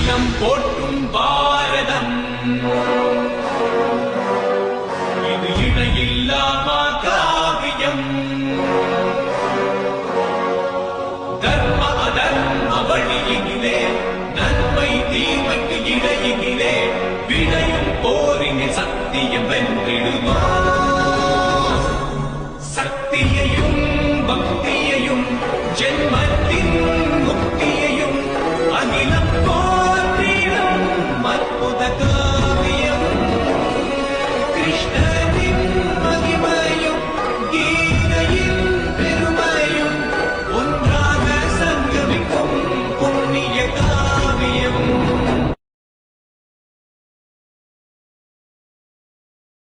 அகிலம் போற்றும் பாரதம் இது இணையில்லாமா காவியம் தர்ம அதர்ம வழியிலே நன்மை தீமைக்கு இடையிலே விடையும் போரின் சத்தியம் வென்றிடுமா சக்தியையும் பக்தியையும் ஜென்ம